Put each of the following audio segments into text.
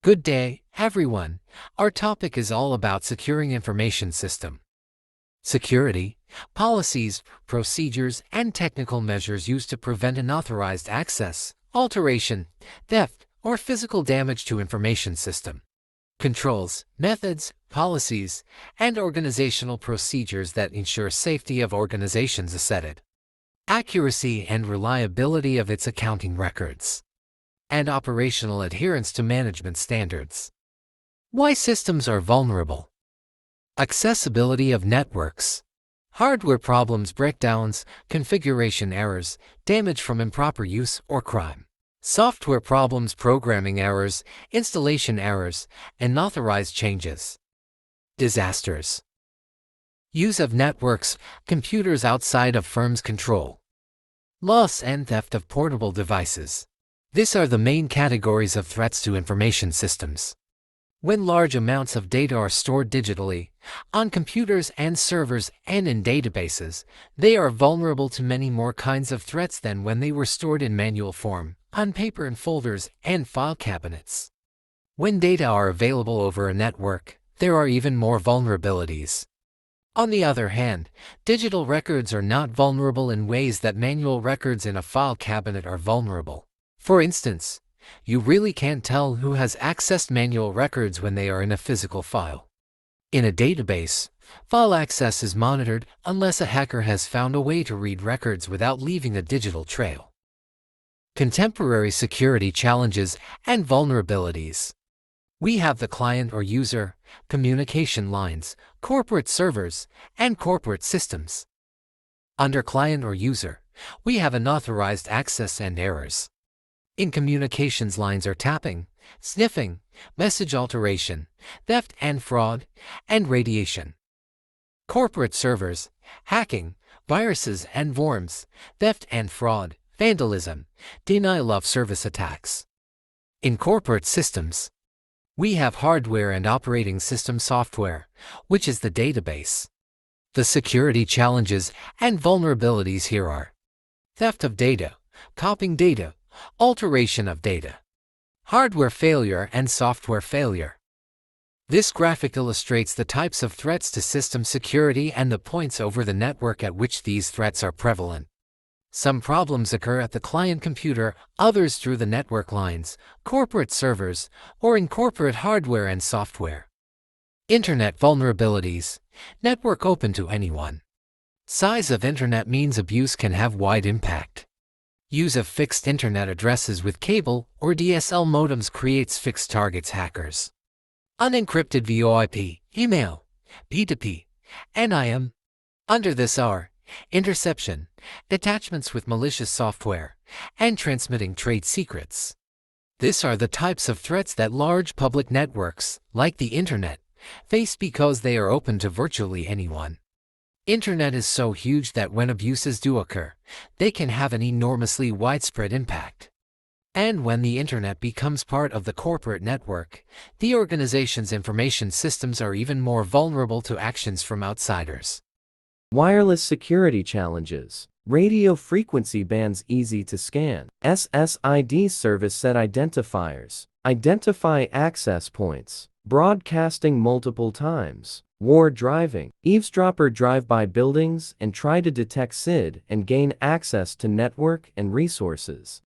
Good day, everyone. Our topic is all about securing information system. Security, policies, procedures, and technical measures used to prevent unauthorized access, alteration, theft, or physical damage to information system. Controls, methods, policies, and organizational procedures that ensure safety of organizations asset, accuracy and reliability of its accounting records, and operational adherence to management standards. Why systems are vulnerable. Accessibility of networks. Hardware problems, breakdowns, configuration errors, damage from improper use or crime. Software problems, programming errors, installation errors, and unauthorized changes. Disasters. Use of networks, computers outside of firm's control. Loss and theft of portable devices. These are the main categories of threats to information systems. When large amounts of data are stored digitally, on computers and servers and in databases, they are vulnerable to many more kinds of threats than when they were stored in manual form, on paper in folders and file cabinets. When data are available over a network, there are even more vulnerabilities. On the other hand, digital records are not vulnerable in ways that manual records in a file cabinet are vulnerable. For instance, you really can't tell who has accessed manual records when they are in a physical file. In a database, file access is monitored unless a hacker has found a way to read records without leaving a digital trail. Contemporary security challenges and vulnerabilities. We have the client or user, communication lines, corporate servers, and corporate systems. Under client or user, we have unauthorized access and errors. In communications lines are tapping, sniffing, message alteration, theft and fraud, and radiation. Corporate servers, hacking, viruses and worms, theft and fraud, vandalism, denial of service attacks. In corporate systems, we have hardware and operating system software, which is the database. The security challenges and vulnerabilities here are theft of data, copying data, alteration of data, hardware failure and software failure. This graphic illustrates the types of threats to system security and the points over the network at which these threats are prevalent. Some problems occur at the client computer, others through the network lines, corporate servers, or in corporate hardware and software. Internet vulnerabilities. Network open to anyone. Size of internet means abuse can have wide impact. Use of fixed internet addresses with cable or DSL modems creates fixed targets hackers. Unencrypted VoIP, email, P2P, and IM. Under this are interception, attachments with malicious software, and transmitting trade secrets. These are the types of threats that large public networks, like the internet, face because they are open to virtually anyone. Internet is so huge that when abuses do occur, they can have an enormously widespread impact. And when the internet becomes part of the corporate network, the organization's information systems are even more vulnerable to actions from outsiders. Wireless security challenges. Radio frequency bands easy to scan. SSID service set identifiers. Identify access points. Broadcasting multiple times. War driving. Eavesdropper drive by buildings and try to detect SID and gain access to network and resources.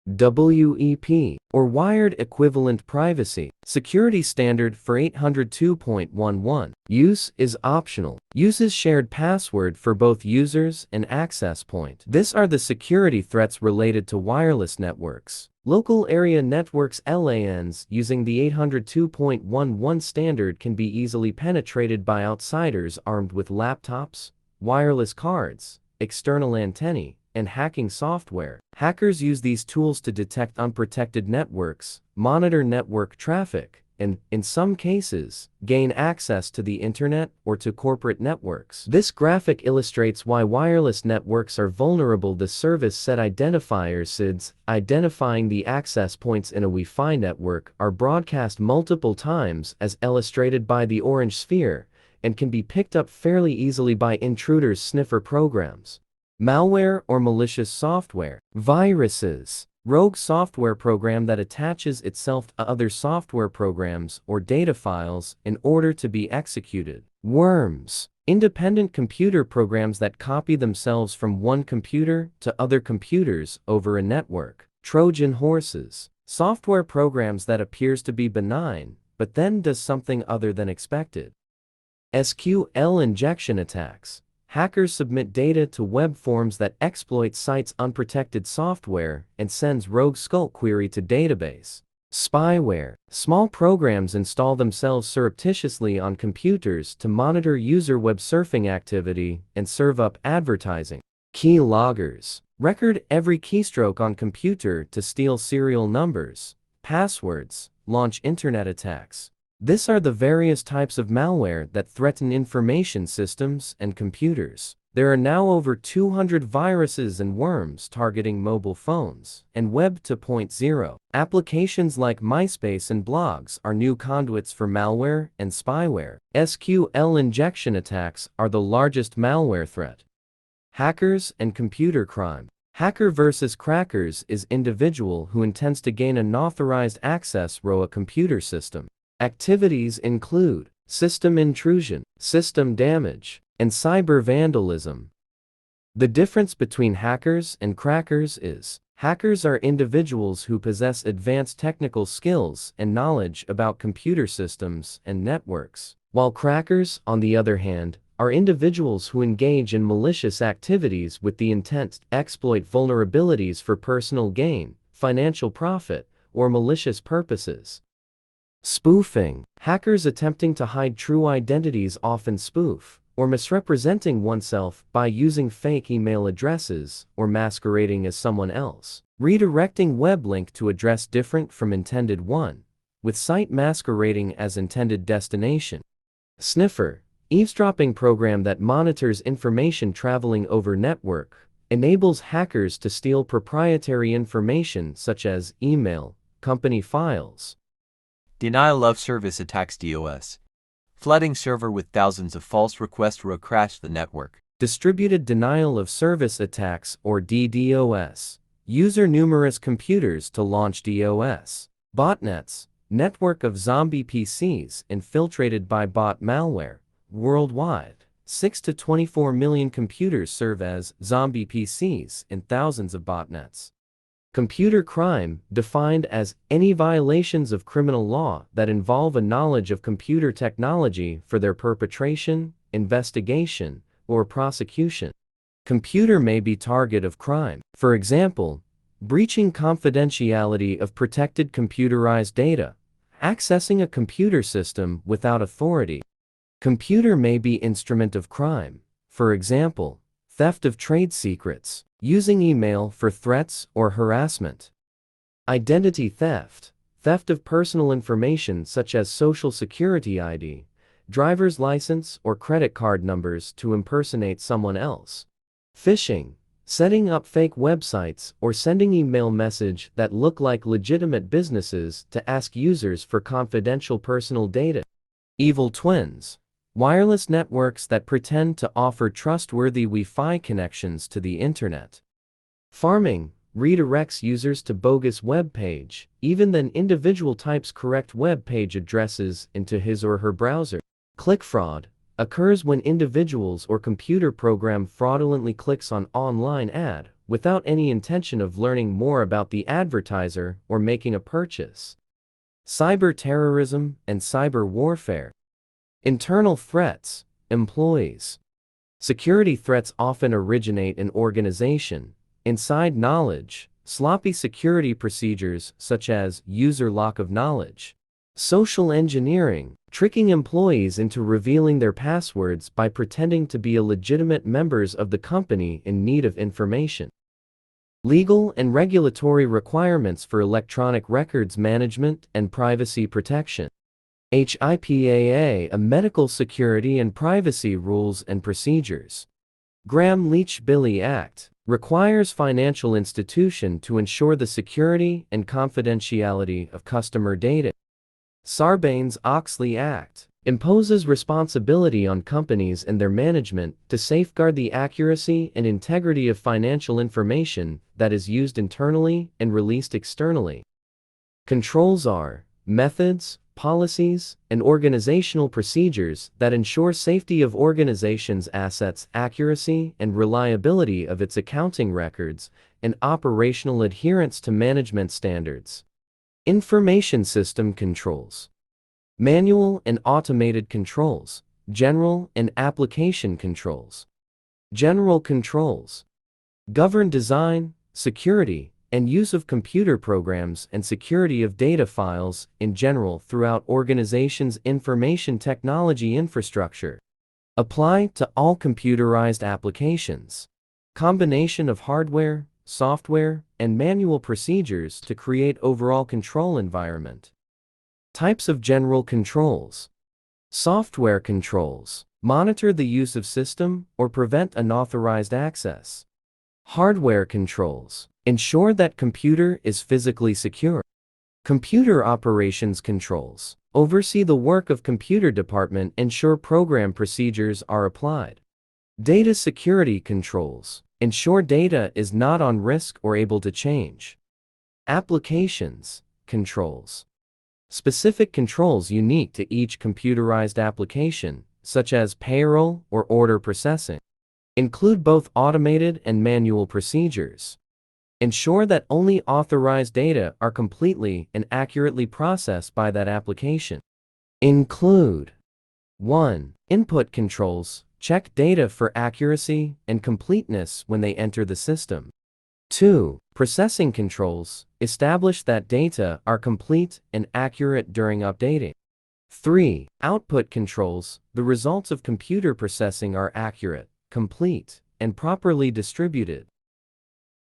WEP, or Wired Equivalent Privacy, security standard for 802.11. Use is optional. Uses shared password for both users and access point. These are the security threats related to wireless networks. Local area networks LANs using the 802.11 standard can be easily penetrated by outsiders armed with laptops, wireless cards, external antennae, and hacking software. Hackers use these tools to detect unprotected networks, monitor network traffic, and, in some cases, gain access to the internet or to corporate networks. This graphic illustrates why wireless networks are vulnerable to service set identifiers. SIDs, identifying the access points in a Wi-Fi network, are broadcast multiple times as illustrated by the orange sphere, and can be picked up fairly easily by intruders' sniffer programs. Malware or malicious software. Viruses. Rogue software program that attaches itself to other software programs or data files in order to be executed. Worms. Independent computer programs that copy themselves from one computer to other computers over a network. Trojan horses. Software programs that appears to be benign, but then does something other than expected. SQL injection attacks. Hackers submit data to web forms that exploit sites' unprotected software and sends rogue SQL query to database. Spyware. Small programs install themselves surreptitiously on computers to monitor user web surfing activity and serve up advertising. Key loggers. Record every keystroke on computer to steal serial numbers, passwords, launch internet attacks. These are the various types of malware that threaten information systems and computers. There are now over 200 viruses and worms targeting mobile phones and Web 2.0. Applications like MySpace and blogs are new conduits for malware and spyware. SQL injection attacks are the largest malware threat. Hackers and computer crime. Hacker versus crackers is individual who intends to gain unauthorized access to a computer system. Activities include system intrusion, system damage, and cyber vandalism. The difference between hackers and crackers is, hackers are individuals who possess advanced technical skills and knowledge about computer systems and networks, while crackers, on the other hand, are individuals who engage in malicious activities with the intent to exploit vulnerabilities for personal gain, financial profit, or malicious purposes. Spoofing. Hackers attempting to hide true identities often spoof, or misrepresenting oneself by using fake email addresses or masquerading as someone else. Redirecting web link to address different from intended one, with site masquerading as intended destination. Sniffer. Eavesdropping program that monitors information traveling over network, enables hackers to steal proprietary information such as email, company files. Denial of service attacks DOS. Flooding server with thousands of false requests will crash the network. Distributed denial of service attacks or DDoS. User numerous computers to launch DOS. Botnets. Network of zombie PCs infiltrated by bot malware. Worldwide, 6 to 24 million computers serve as zombie PCs in thousands of botnets. Computer crime, defined as any violations of criminal law that involve a knowledge of computer technology for their perpetration, investigation, or prosecution. Computer may be target of crime. For example, breaching confidentiality of protected computerized data, accessing a computer system without authority. Computer may be instrument of crime. For example, theft of trade secrets, using email for threats or harassment. Identity theft, theft of personal information such as social security ID, driver's license or credit card numbers to impersonate someone else. Phishing, setting up fake websites or sending email messages that look like legitimate businesses to ask users for confidential personal data. Evil twins. Wireless networks that pretend to offer trustworthy Wi-Fi connections to the internet. Farming redirects users to bogus web page, even then individual types correct web page addresses into his or her browser. Click fraud occurs when individuals or computer program fraudulently clicks on online ad without any intention of learning more about the advertiser or making a purchase. Cyber terrorism and cyber warfare. Internal threats, employees. Security threats often originate in organization, inside knowledge, sloppy security procedures such as user lock of knowledge. Social engineering, tricking employees into revealing their passwords by pretending to be legitimate members of the company in need of information. Legal and regulatory requirements for electronic records management and privacy protection. HIPAA, a medical security and privacy rules and procedures. Gramm-Leach-Bliley Act, requires financial institution to ensure the security and confidentiality of customer data. Sarbanes-Oxley Act, imposes responsibility on companies and their management to safeguard the accuracy and integrity of financial information that is used internally and released externally. Controls are methods, policies, and organizational procedures that ensure safety of organization's assets, accuracy and reliability of its accounting records, and operational adherence to management standards. Information system controls. Manual and automated controls, general and application controls. General controls govern design, security, and use of computer programs and security of data files in general throughout organizations' information technology infrastructure. Apply to all computerized applications. Combination of hardware, software, and manual procedures to create overall control environment. Types of general controls. Software controls monitor the use of system or prevent unauthorized access. Hardware controls ensure that computer is physically secure. Computer operations controls oversee the work of computer department, ensure program procedures are applied. Data security controls ensure data is not on risk or able to change. Applications controls specific controls unique to each computerized application, such as payroll or order processing. Include both automated and manual procedures. Ensure that only authorized data are completely and accurately processed by that application. Include 1. Input controls check data for accuracy and completeness when they enter the system. 2. Processing controls establish that data are complete and accurate during updating. 3. Output controls the results of computer processing are accurate, complete, and properly distributed.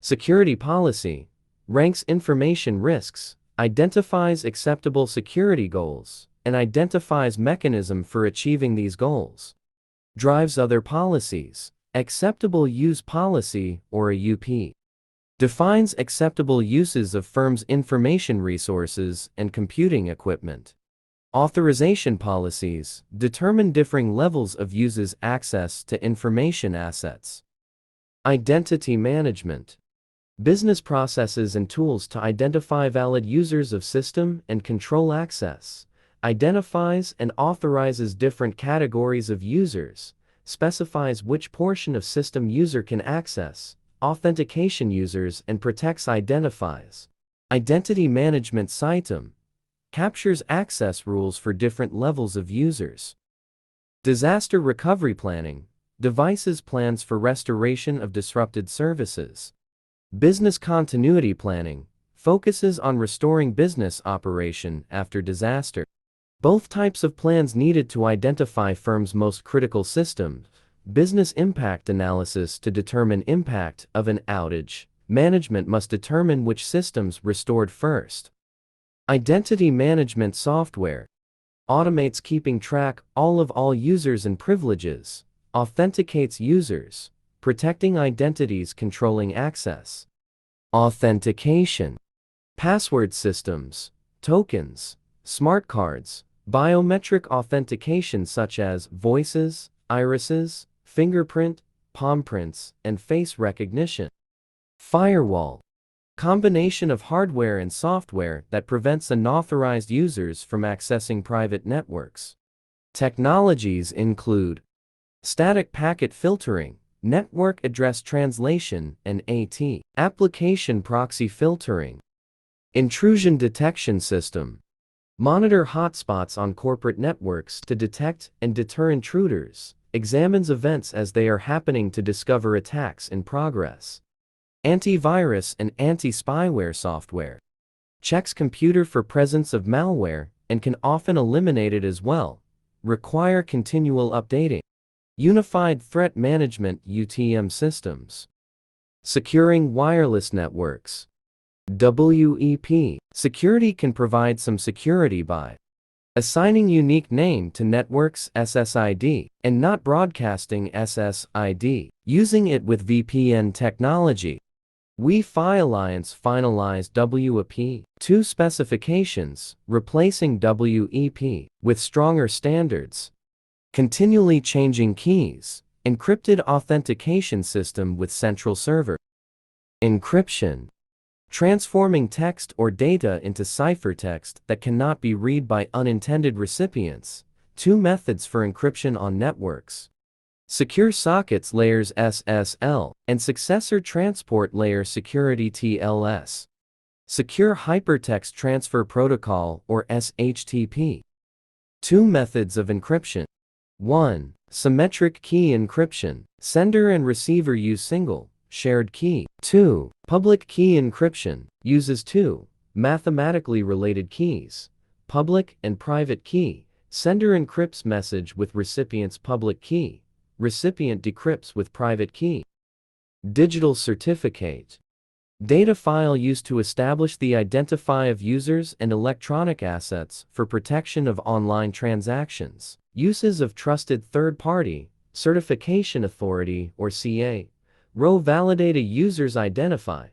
Security policy ranks information risks, identifies acceptable security goals, and identifies mechanism for achieving these goals. Drives other policies, acceptable use policy or a UP. Defines acceptable uses of firm's information resources and computing equipment. Authorization policies determine differing levels of uses access to information assets. Identity management. Business processes and tools to identify valid users of system and control access. Identifies and authorizes different categories of users. Specifies which portion of system user can access. Authentication users and protects identifies. Identity management SITEM captures access rules for different levels of users. Disaster recovery planning devises plans for restoration of disrupted services. Business continuity planning focuses on restoring business operation after disaster. Both types of plans needed to identify firm's most critical systems. Business impact analysis to determine impact of an outage. Management must determine which systems restored first. Identity management software automates keeping track all users and privileges, authenticates users, protecting identities, controlling access. Authentication, password systems, tokens, smart cards, biometric authentication such as voices, irises, fingerprint, palm prints, and face recognition. Firewall, combination of hardware and software that prevents unauthorized users from accessing private networks. Technologies include static packet filtering, network address translation, and AT, application proxy filtering. Intrusion detection system, monitor hotspots on corporate networks to detect and deter intruders, examines events as they are happening to discover attacks in progress. Antivirus and anti-spyware software checks computer for presence of malware and can often eliminate it as well. Require continual updating. Unified Threat Management (UTM) systems. Securing wireless networks. WEP. Security can provide some security by assigning unique name to networks SSID and not broadcasting SSID, using it with VPN technology. Wi-Fi Alliance finalized WEP 2 specifications, replacing WEP with stronger standards. Continually changing keys, encrypted authentication system with central server. Encryption. Transforming text or data into ciphertext that cannot be read by unintended recipients. 2 methods for encryption on networks. Secure Sockets Layers SSL and Successor Transport Layer Security TLS. Secure Hypertext Transfer Protocol or SHTP. 2 methods of encryption. 1. Symmetric key encryption. Sender and receiver use single, shared key. 2. Public key encryption. Uses 2 mathematically related keys, public and private key. Sender encrypts message with recipient's public key. Recipient decrypts with private key. Digital certificate. Data file used to establish the identify of users and electronic assets for protection of online transactions. Uses of trusted third-party, certification authority or CA. Row validate a user's identify.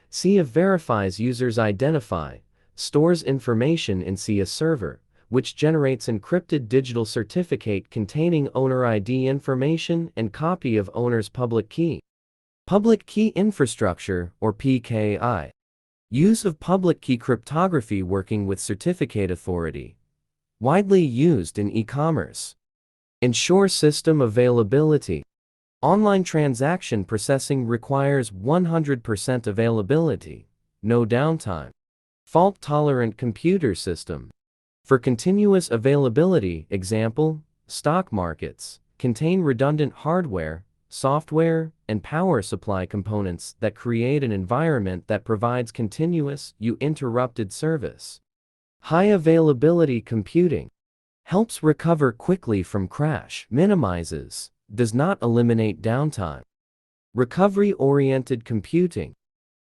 CA verifies user's identify, stores information in CA server, which generates encrypted digital certificate containing owner ID information and copy of owner's public key. Public key infrastructure or PKI. Use of public key cryptography working with certificate authority. Widely used in e-commerce. Ensure system availability. Online transaction processing requires 100% availability, no downtime. Fault-tolerant computer system. For continuous availability, example, stock markets, contain redundant hardware, software, and power supply components that create an environment that provides continuous, uninterrupted service. High availability computing. Helps recover quickly from crash, minimizes, does not eliminate downtime. Recovery-oriented computing.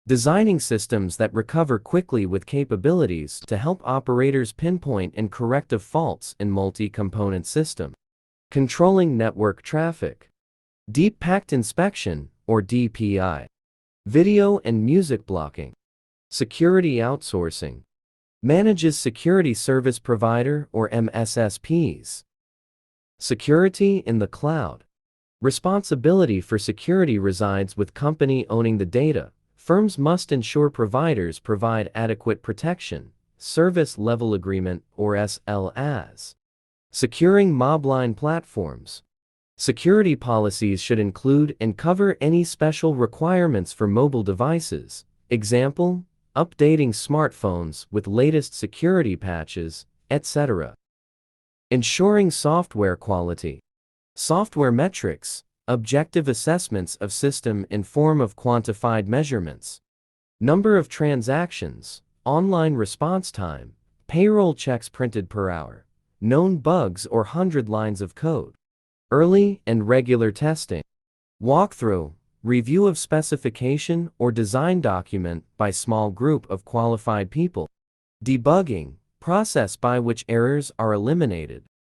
Designing systems that recover quickly with capabilities to help operators pinpoint and corrective faults in multi-component system. Controlling network traffic. Deep Packet Inspection, or DPI. Video and music blocking. Security outsourcing. Manages security service provider or MSSPs. Security in the cloud. Responsibility for security resides with company owning the data. Firms must ensure providers provide adequate protection, service level agreement or SLAs. Securing mobile platforms. Security policies should include and cover any special requirements for mobile devices. Example, updating smartphones with latest security patches, etc. Ensuring software quality. Software metrics. Objective assessments of system in form of quantified measurements. Number of transactions, online response time, payroll checks printed per hour, known bugs or 100 lines of code. Early and regular testing. Walkthrough, review of specification or design document by small group of qualified people. Debugging, process by which errors are eliminated.